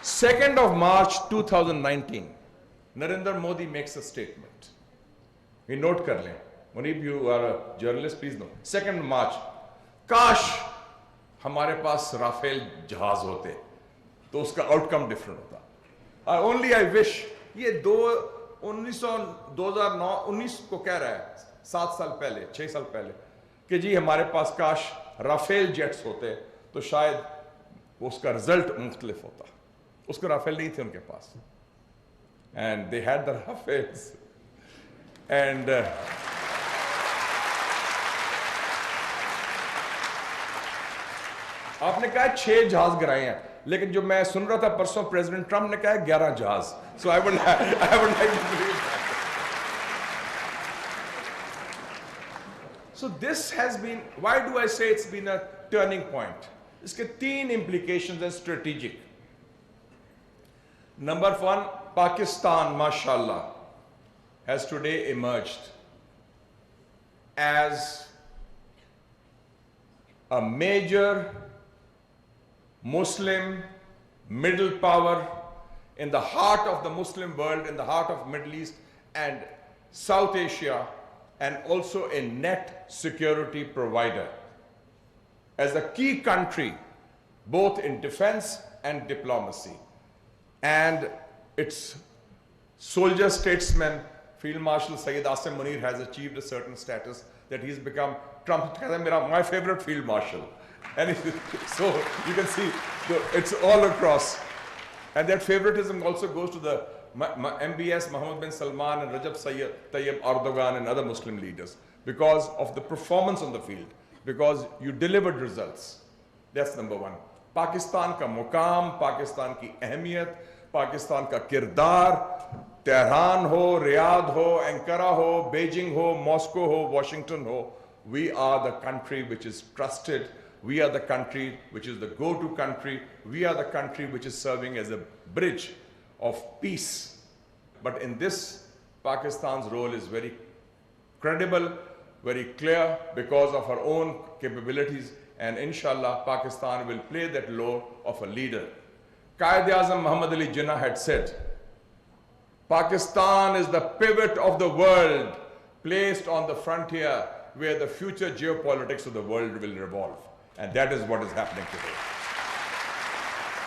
2nd of March 2019, Narendra Modi makes a statement. We note kar lein. Muneeb, you are a journalist, please note. 2nd March, काश हमारे पास Rafale जहाज होते तो उसका outcome different होता. Only I wish. ये 2019 को कह रहा है 7 साल पहले, 6 साल पहले कि जी हमारे पास काश राफेल जेट्स होते तो शायद उसका रिजल्ट मुख्तलिफ होता. उसको राफेल नहीं थे उनके पास. And they had the Rafales. And आपने कहा 6 जहाज गिराए हैं, लेकिन जो मैं सुन रहा था परसों प्रेसिडेंट ट्रंप ने कहा 11 जहाज. So I would like to believe that. So this has been, why do I say it's been a turning point? इसके 3 implications हैं strategic. Number 1, Pakistan, mashallah, has today emerged as a major Muslim middle power in the heart of the Muslim world, in the heart of Middle East and South Asia, and also a net security provider, as a key country both in defense and diplomacy. And its soldier statesman, Field Marshal Syed Asim Munir, has achieved a certain status that he's become Trump, my favorite Field Marshal. And so you can see it's all across. And that favoritism also goes to the MBS, Mohammed bin Salman and Rajab Tayyip Erdogan and other Muslim leaders because of the performance on the field, because you delivered results. That's number 1. Pakistan ka muqam, Pakistan ki ahmiyat, Pakistan ka kirdar, Tehran ho, Riyadh ho, Ankara ho, Beijing ho, Moscow ho, Washington ho, we are the country which is trusted. We are the country which is the go-to country. We are the country which is serving as a bridge of peace. But in this, Pakistan's role is very credible, very clear because of our own capabilities, and inshallah, Pakistan will play that role of a leader. Quaid-e-Azam Muhammad Ali Jinnah had said, Pakistan is the pivot of the world, placed on the frontier where the future geopolitics of the world will revolve. And that is what is happening today.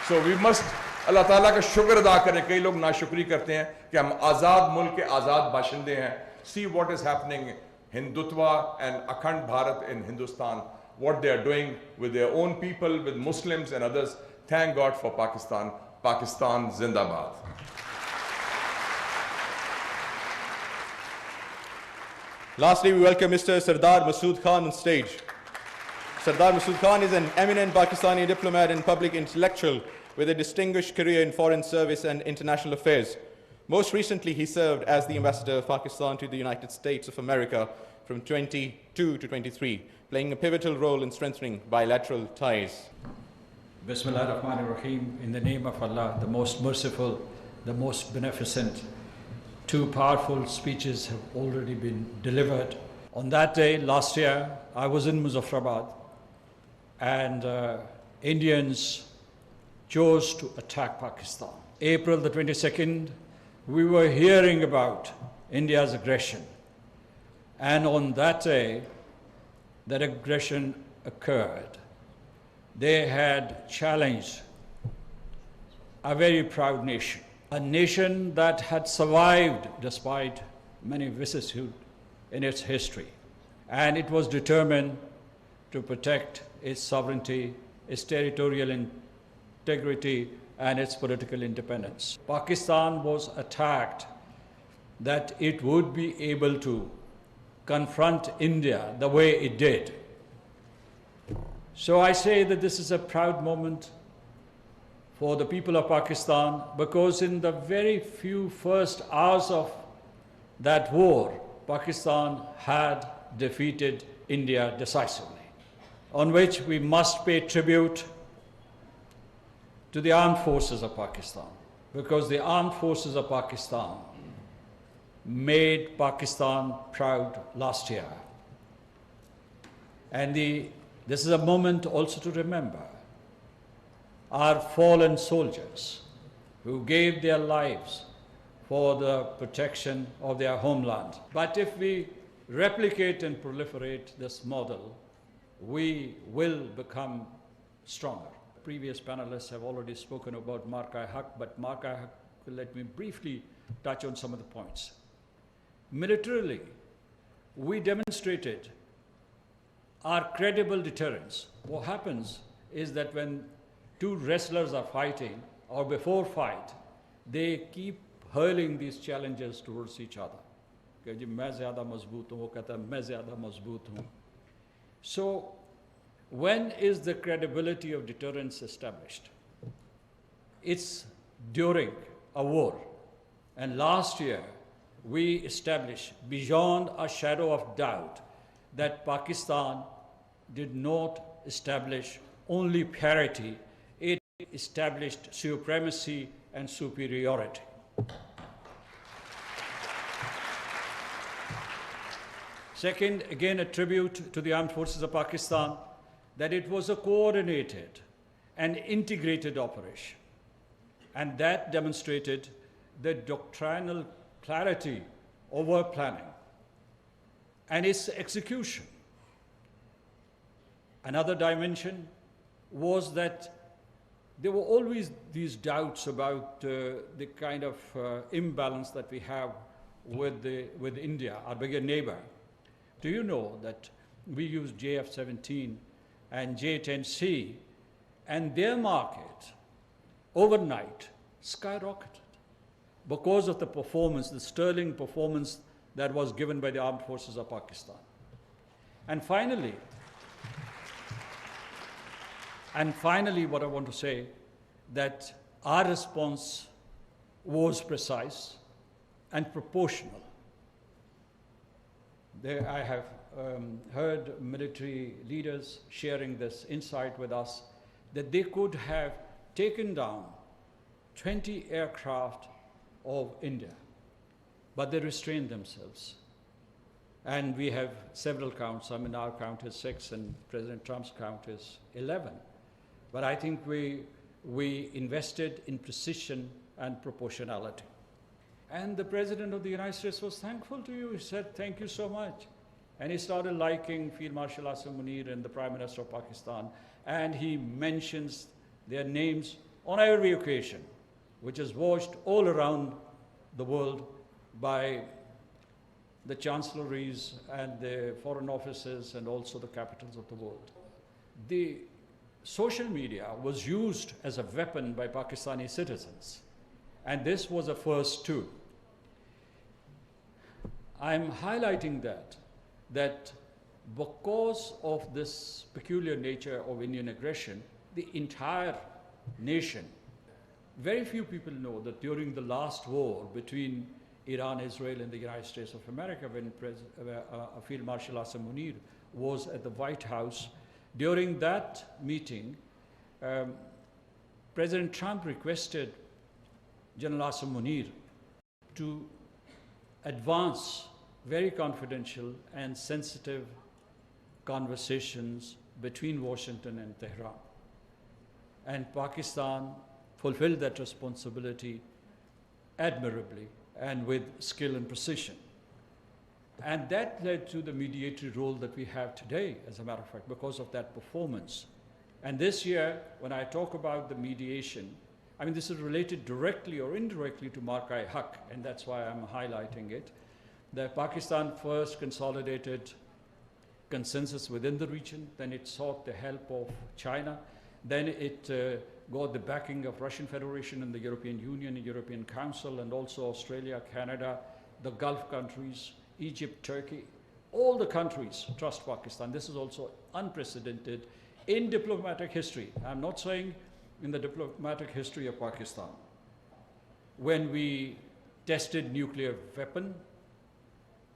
So we must, Allah Ta'ala का शुक्र अदा करें. कई लोग नाशुक्री करते हैं कि हम आज़ाद मुल्क के आज़ाद बाशिंदे हैं. See what is happening, Hindutva and Akhand Bharat in Hindustan, what they are doing with their own people, with Muslims and others. Thank God for Pakistan. Pakistan Zindabad. Lastly, we welcome Mr. Sardar Masood Khan on stage. Sardar Masood Khan is an eminent Pakistani diplomat and public intellectual with a distinguished career in foreign service and international affairs. Most recently, he served as the ambassador of Pakistan to the United States of America from 22 to 23, playing a pivotal role in strengthening bilateral ties. Bismillah ar-Rahman ar-Rahim. In the name of Allah, the most merciful, the most beneficent. 2 powerful speeches have already been delivered. On that day, last year, I was in Muzaffarabad, and Indians chose to attack Pakistan. April the 22nd, we were hearing about India's aggression. And on that day, that aggression occurred. They had challenged a very proud nation, a nation that had survived despite many vicissitudes in its history. And it was determined to protect its sovereignty, its territorial integrity, and its political independence. Pakistan was attacked that it would be able to confront India the way it did. So I say that this is a proud moment for the people of Pakistan, because in the very few first hours of that war, Pakistan had defeated India decisively, on which we must pay tribute to the armed forces of Pakistan, because the armed forces of Pakistan made Pakistan proud last year. And this is a moment also to remember our fallen soldiers, who gave their lives for the protection of their homeland. But if we replicate and proliferate this model, we will become stronger. Previous panelists have already spoken about Marka-e-Haq, but Marka-e-Haq will let me briefly touch on some of the points. Militarily, we demonstrated our credible deterrence. What happens is that when two wrestlers are fighting, or before fight, they keep hurling these challenges towards each other. So, when is the credibility of deterrence established? It's during a war. And last year, we established beyond a shadow of doubt that Pakistan did not establish only parity, it established supremacy and superiority. Second, again, a tribute to the armed forces of Pakistan, that it was a coordinated and integrated operation. And that demonstrated the doctrinal clarity over planning and its execution. Another dimension was that there were always these doubts about the kind of imbalance that we have with India, our bigger neighbor. Do you know that we use JF-17 and J-10C, and their market overnight skyrocketed because of the performance, the sterling performance that was given by the armed forces of Pakistan. And finally, what I want to say, that our response was precise and proportional. There I have heard military leaders sharing this insight with us, that they could have taken down 20 aircraft of India, but they restrained themselves. And we have several counts. I mean, our count is 6 and President Trump's count is 11. But I think we invested in precision and proportionality. And the President of the United States was thankful to you. He said, thank you so much. And he started liking Field Marshal Asim Munir and the Prime Minister of Pakistan. And he mentions their names on every occasion, which is watched all around the world by the chancelleries and the foreign offices and also the capitals of the world. The social media was used as a weapon by Pakistani citizens. And this was a first too. I'm highlighting that because of this peculiar nature of Indian aggression, the entire nation, very few people know that during the last war between Iran, Israel, and the United States of America, when Field Marshal Asim Munir was at the White House, during that meeting, President Trump requested General Asim Munir to advance very confidential and sensitive conversations between Washington and Tehran. And Pakistan fulfilled that responsibility admirably and with skill and precision. And that led to the mediatory role that we have today, as a matter of fact, because of that performance. And this year, when I talk about the mediation, I mean, this is related directly or indirectly to Marka-e-Haq, and that's why I'm highlighting it. That Pakistan first consolidated consensus within the region, then it sought the help of China, then it got the backing of Russian Federation and the European Union, the European Council, and also Australia, Canada, the Gulf countries, Egypt, Turkey. All the countries trust Pakistan. This is also unprecedented in diplomatic history. I'm not saying in the diplomatic history of Pakistan. When we tested nuclear weapon,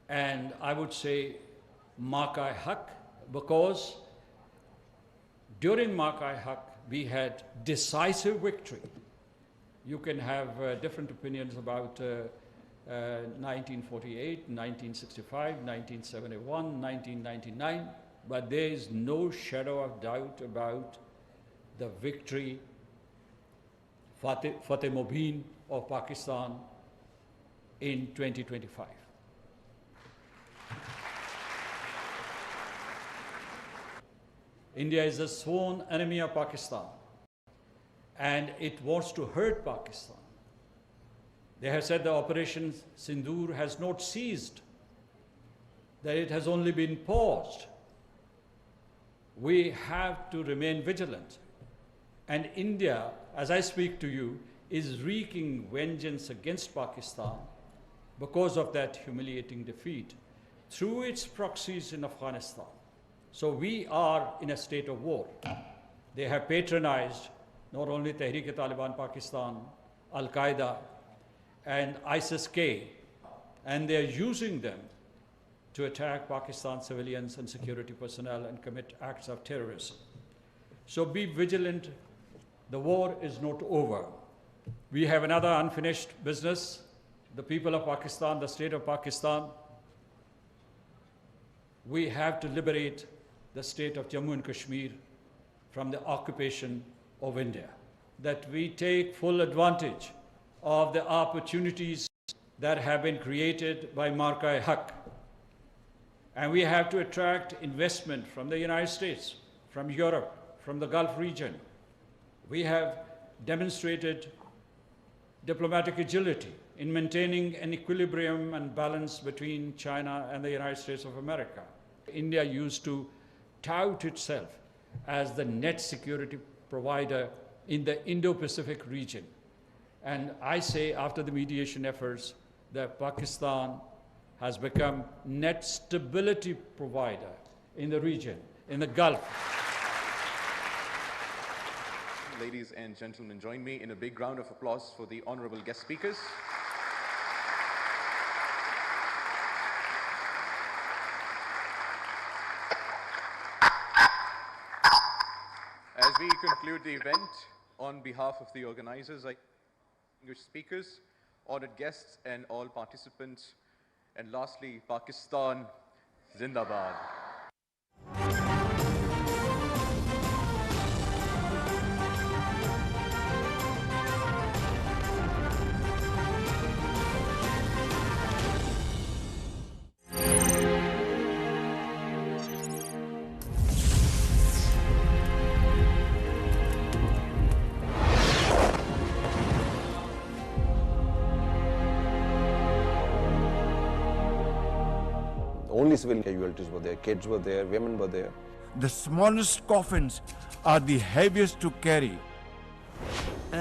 and I would say Marka-e-Haq, because during Marka-e-Haq, we had decisive victory. You can have different opinions about 1948, 1965, 1971, 1999, but there is no shadow of doubt about the victory Fateh Mubin of Pakistan in 2025. India is a sworn enemy of Pakistan, and it wants to hurt Pakistan. They have said the Operation Sindoor has not ceased, that it has only been paused. We have to remain vigilant. And India, as I speak to you, is wreaking vengeance against Pakistan because of that humiliating defeat through its proxies in Afghanistan. So we are in a state of war. They have patronized not only Tehreek-e-Taliban Pakistan, Al-Qaeda, and ISIS-K, and they are using them to attack Pakistan civilians and security personnel and commit acts of terrorism. So be vigilant. The war is not over. We have another unfinished business. The people of Pakistan, the state of Pakistan, we have to liberate the state of Jammu and Kashmir from the occupation of India, that we take full advantage of the opportunities that have been created by Marka-e-Haq. And we have to attract investment from the United States, from Europe, from the Gulf region. We have demonstrated diplomatic agility in maintaining an equilibrium and balance between China and the United States of America. India used to tout itself as the net security provider in the Indo-Pacific region. And I say, after the mediation efforts, that Pakistan has become net stability provider in the region, in the Gulf. Ladies and gentlemen, join me in a big round of applause for the honorable guest speakers. As we conclude the event, on behalf of the organizers, I distinguished speakers, honored guests, and all participants, and lastly, Pakistan Zindabad. Only civilian casualties were there, kids were there, women were there. The smallest coffins are the heaviest to carry. You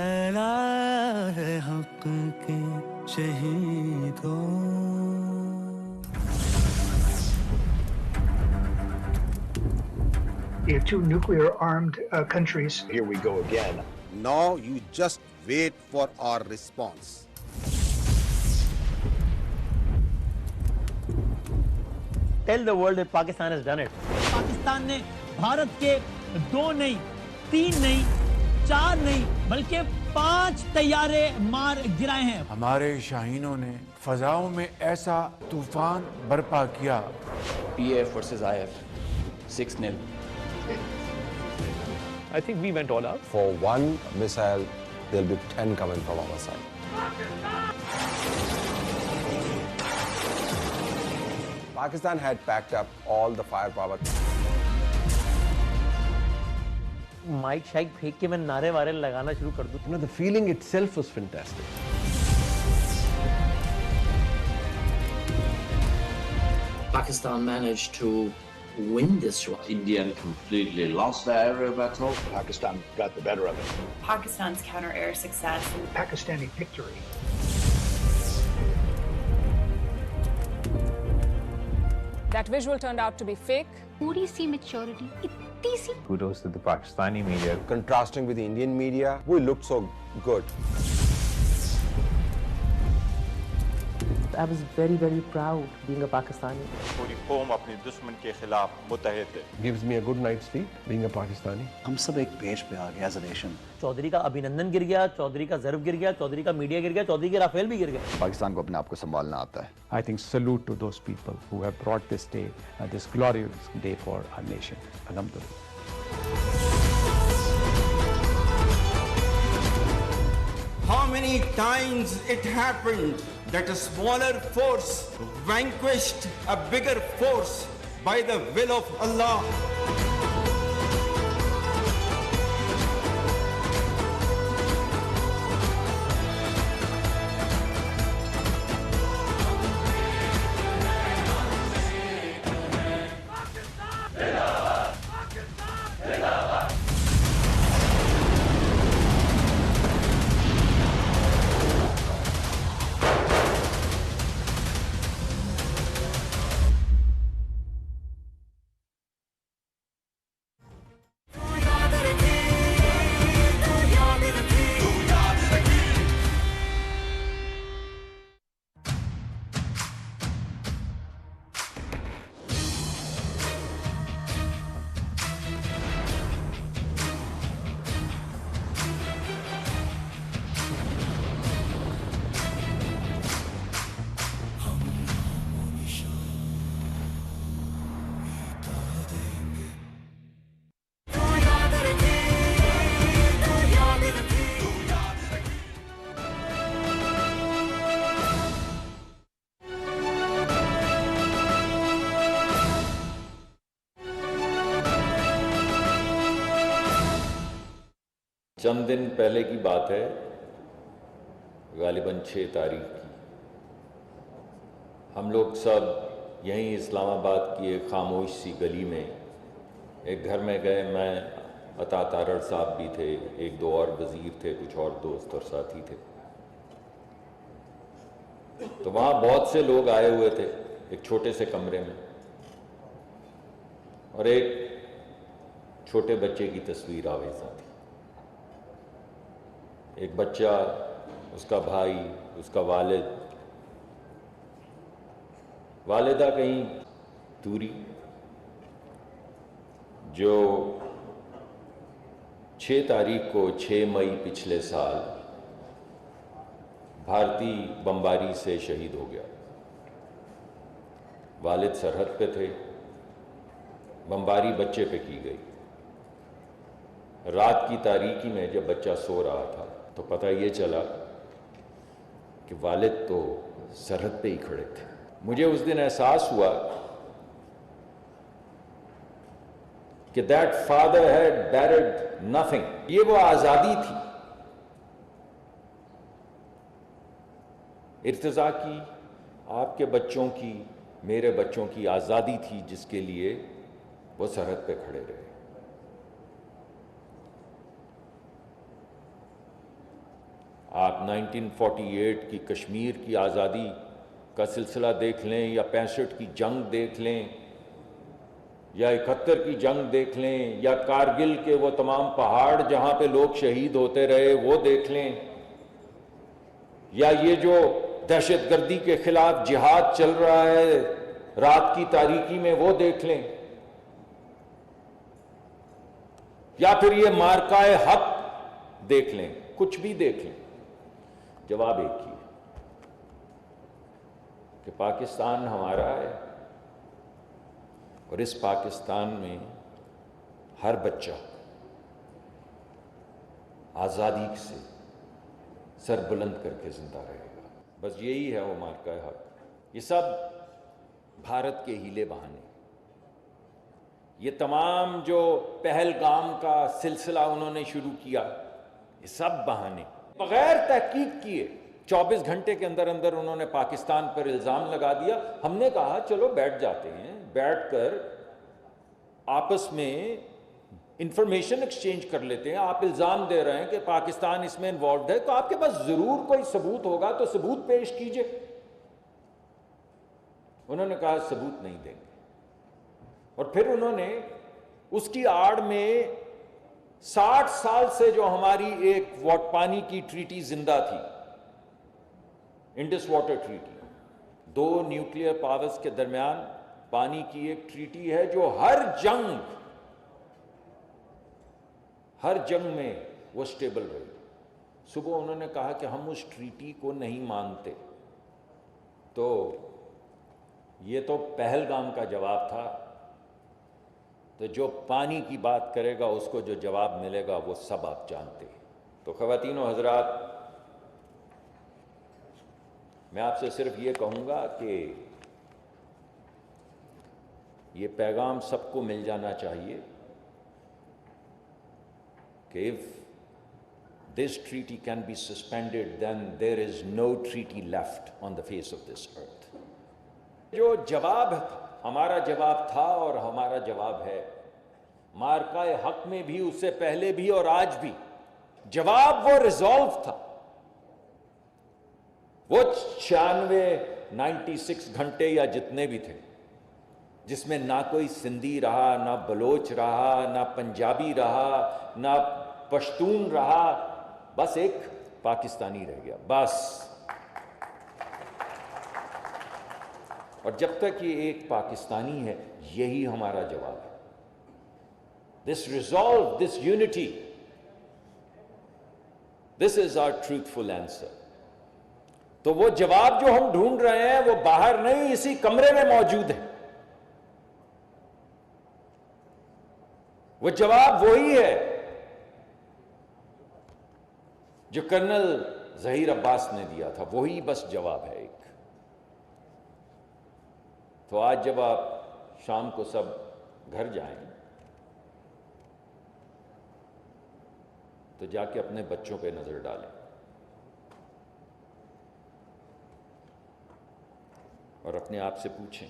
have two nuclear-armed countries. Here we go again. Now you just wait for our response. Tell the world that Pakistan has done it. Pakistan ने भारत के 2 नहीं, 3 नहीं, 4 नहीं, बल्कि 5 तैयारे मार गिराए हैं. हमारे शाहीनों ने फजाओं में ऐसा तूफान बर्पा किया. PF versus IF, 6-0. I think we went all out. For one missile, there'll be 10 coming from our side. Pakistan had packed up all the firepower. Mic शाइक फेंक के मैं नारे वारे लगाना शुरू कर दूं. You know, the feeling itself was fantastic. Pakistan managed to win this war. India completely lost the aerial battle. Pakistan got the better of it. Pakistan's counter-air success. Pakistani victory. That visual turned out to be fake. Puri si maturity, itni si. Kudos to the Pakistani media. Contrasting with the Indian media, we looked so good. I was very, very proud being a Pakistani. पूरी कौम अपने दुश्मन के खिलाफ मुत्तहिद है. Gives me a good night's sleep being a Pakistani. हम सब एक पेज पे आ गए as a nation. चौधरी का अभिनंदन गिर गया, चौधरी का ज़र्फ गिर गया, चौधरी का मीडिया गिर गया, चौधरी के राफेल भी गिर गया. पाकिस्तान को अपने आप को संभालना आता है. I think salute to those people who have brought this day, this glorious day for our nation. Alhamdulillah. many times it happened that a smaller force vanquished a bigger force by the will of Allah. चंद दिन पहले की बात है, गालिबन 6 तारीख की। हम लोग सब यहीं इस्लामाबाद की एक खामोश सी गली में एक घर में गए। मैं, अता तारड़ साहब भी थे, एक दो और वज़ीर थे, कुछ और दोस्त और साथी थे। तो वहाँ बहुत से लोग आए हुए थे एक छोटे से कमरे में, और एक छोटे बच्चे की तस्वीर आवेज़ा थी। एक बच्चा, उसका भाई, उसका वालिदा कहीं दूरी, जो 6 तारीख को 6 मई पिछले साल भारतीय बमबारी से शहीद हो गया। वालिद सरहद पे थे, बमबारी बच्चे पे की गई। रात की तारीकी में जब बच्चा सो रहा था तो पता ये चला कि वालिद तो सरहद पे ही खड़े थे। मुझे उस दिन एहसास हुआ कि that father had buried nothing. ये वो आज़ादी थी, इर्तिज़ा की, आपके बच्चों की, मेरे बच्चों की आज़ादी थी, जिसके लिए वो सरहद पे खड़े रहे। आप 1948 की कश्मीर की आज़ादी का सिलसिला देख लें, या 65 की जंग देख लें, या 71 की जंग देख लें, या कारगिल के वो तमाम पहाड़ जहाँ पे लोग शहीद होते रहे वो देख लें, या ये जो दहशतगर्दी के खिलाफ जिहाद चल रहा है रात की तारीकी में वो देख लें, या फिर ये मार्का-ए-हक देख लें, कुछ भी देख लें, जवाब एक ही है कि पाकिस्तान हमारा है, और इस पाकिस्तान में हर बच्चा आज़ादी से सर बुलंद करके जिंदा रहेगा। बस यही है वो मार्का-ए-हक। ये सब भारत के हीले बहाने, ये तमाम जो पहलगाम का सिलसिला उन्होंने शुरू किया, ये सब बहाने, बगैर तहकीक किए 24 घंटे के अंदर अंदर उन्होंने पाकिस्तान पर इल्ज़ाम लगा दिया। हमने कहा चलो बैठ जाते हैं, बैठकर आपस में इंफॉर्मेशन एक्सचेंज कर लेते हैं। आप इल्ज़ाम दे रहे हैं कि पाकिस्तान इसमें इन्वॉल्व है, तो आपके पास ज़रूर कोई सबूत होगा, तो सबूत पेश कीजिए। उन्होंने कहा सबूत नहीं देंगे, और फिर उन्होंने उसकी आड़ में 60 साल से जो हमारी एक पानी की ट्रीटी जिंदा थी, Indus water treaty, 2 nuclear powers के दरमियान पानी की एक ट्रीटी है जो हर जंग में वो स्टेबल रही। सुबह उन्होंने कहा कि हम उस ट्रीटी को नहीं मानते। तो ये तो पहलगाम का जवाब था। तो जो पानी की बात करेगा उसको जो जवाब मिलेगा वो सब आप जानते हैं। तो ख़वातीन और हज़रात, मैं आपसे सिर्फ ये कहूँगा कि ये पैगाम सबको मिल जाना चाहिए कि if this treaty can be suspended, then there is no treaty left on the face of this earth. जो जवाब हमारा जवाब था और हमारा जवाब है, मार्का-ए-हक में भी, उससे पहले भी और आज भी जवाब वो रिजॉल्व था। वो 96 घंटे या जितने भी थे, जिसमें ना कोई सिंधी रहा, ना बलोच रहा, ना पंजाबी रहा, ना पश्तून रहा, बस एक पाकिस्तानी रह गया, बस। और जब तक ये एक पाकिस्तानी है, यही हमारा जवाब है। This resolve, this unity, this is our truthful answer. तो वो जवाब जो हम ढूंढ रहे हैं, वो बाहर नहीं, इसी कमरे में मौजूद है। वो जवाब वही है जो कर्नल ज़हीर अब्बास ने दिया था, वही बस जवाब है एक। तो आज जब आप शाम को सब घर जाएं, तो जाके अपने बच्चों पे नजर डालें और अपने आप से पूछें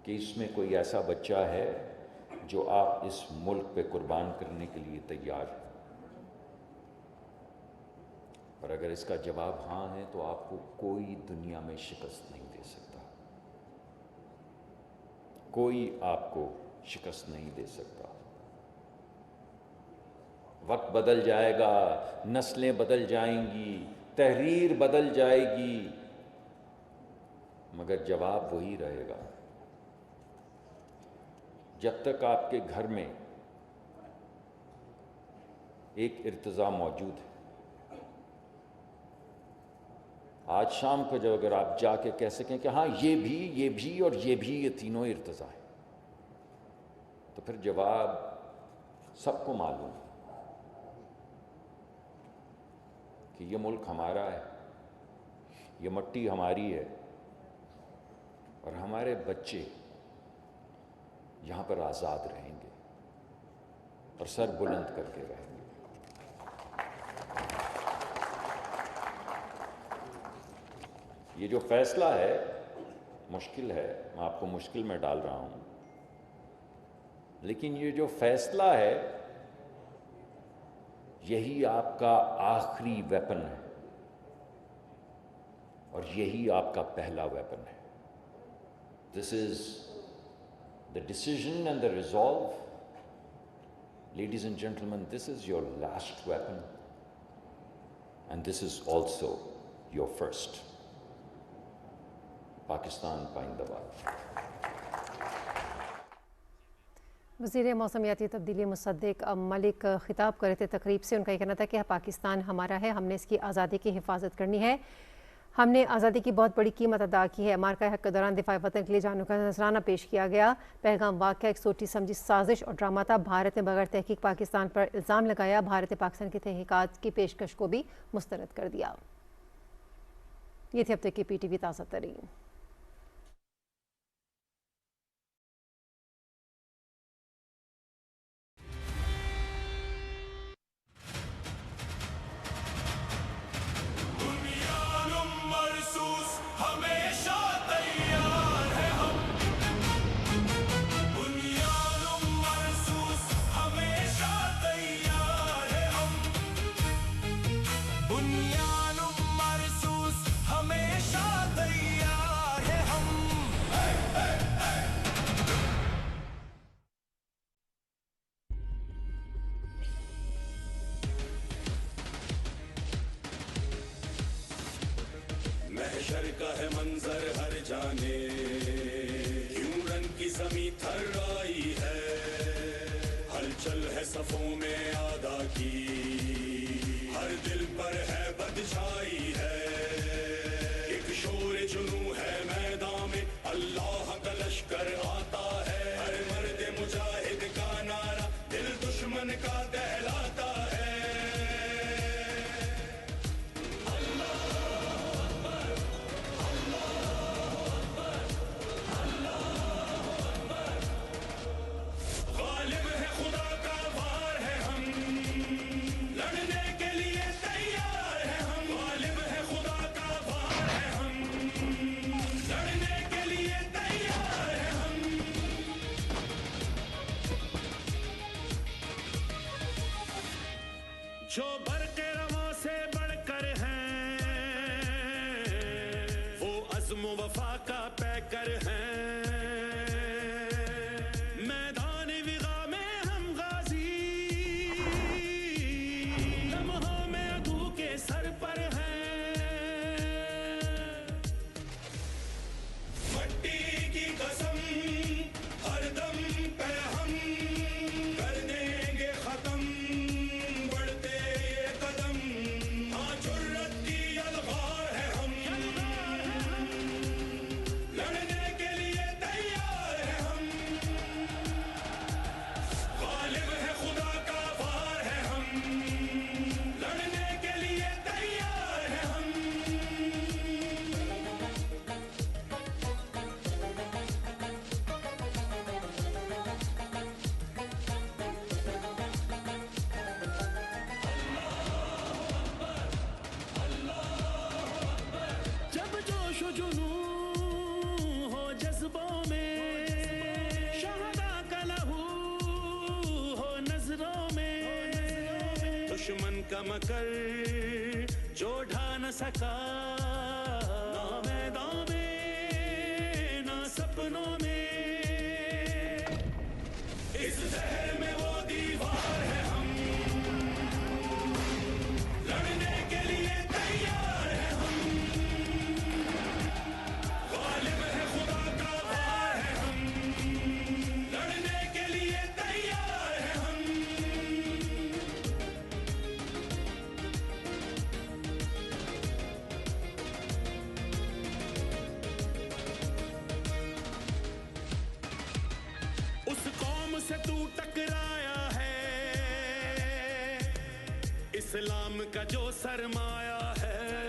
कि इसमें कोई ऐसा बच्चा है जो आप इस मुल्क पे कुर्बान करने के लिए तैयार है। और अगर इसका जवाब हाँ है, तो आपको कोई दुनिया में शिकस्त नहीं दे सकता, कोई आपको शिकस्त नहीं दे सकता। वक्त बदल जाएगा, नस्लें बदल जाएंगी, तहरीर बदल जाएगी, मगर जवाब वही रहेगा। जब तक आपके घर में एक इर्तिज़ा मौजूद है, आज शाम को जब अगर आप जाके कह सकें कि हाँ ये भी और ये भी, ये तीनों इर्तिज़ा है, तो फिर जवाब सबको मालूम है कि ये मुल्क हमारा है, ये मट्टी हमारी है और हमारे बच्चे यहाँ पर आज़ाद रहेंगे और सर बुलंद करके रहेंगे। ये जो फैसला है मुश्किल है, मैं आपको मुश्किल में डाल रहा हूँ, लेकिन ये जो फैसला है यही आपका आखिरी वेपन है और यही आपका पहला वेपन है। This is the decision and the resolve, ladies and gentleman, this is your last weapon and this is also your first. Pakistan पाइंदाबाद। वज़ीर मौसमियाती तब्दीली मुसद्दिक मलिक खिताब कर रहे थे तकरीब से। उनका ये कहना था कि पाकिस्तान हमारा है, हमने इसकी आज़ादी की हिफाजत करनी है, हमने आज़ादी की बहुत बड़ी कीमत अदा की है। मार्का-ए-हक के दौरान दिफा वतन के लिए जानों का नजराना पेश किया गया। पहलगाम वाक़या एक सोची समझी साजिश और ड्रामा था। भारत ने बगैर तहकीक पाकिस्तान पर इल्ज़ाम लगाया, भारत ने पाकिस्तान की तहकीकात की पेशकश को भी मुस्तरद कर दिया। ये थी अब तक की PTV ताज़ा तरीन। महशर का है मंजर हर जाने, क्यों रन की ज़मीं थर आई है, हलचल है सफों में आदा की, हर दिल पर है बदशाई है, एक शोर जुनू है मैदान में, अल्लाह का लश्कर आता है, हर मर्द मुजाहिद का नारा दिल दुश्मन का दहलाता है। कर हैं, मैदान विगा में हम गाजी, लम्हों में अदू के सर पर हैं। मट्टी की कसम हरदम पे हम कर देंगे खत्म बढ़ते ये कदम। हाँ जुर्रत की अलगार है हम, लड़ने के लिए तैयार है हम। गालिब है खुदा का वार है हम, लड़ने के लिए तैयार है हम। जब जोश जुनू हो जज्बों में, शहदा का लहू हो नजरों में, दुश्मन का मकर जो ढा न सका, ना मैदान में ना सपनों में, इस जहर में वो दीवार है हम, लड़ने के लिए तैयार है हम। गालिब है खुदा का वार है हम, लड़ने के लिए तैयार है हम। उस कौम से तू टकराया है, इस्लाम का जो सरमाया है,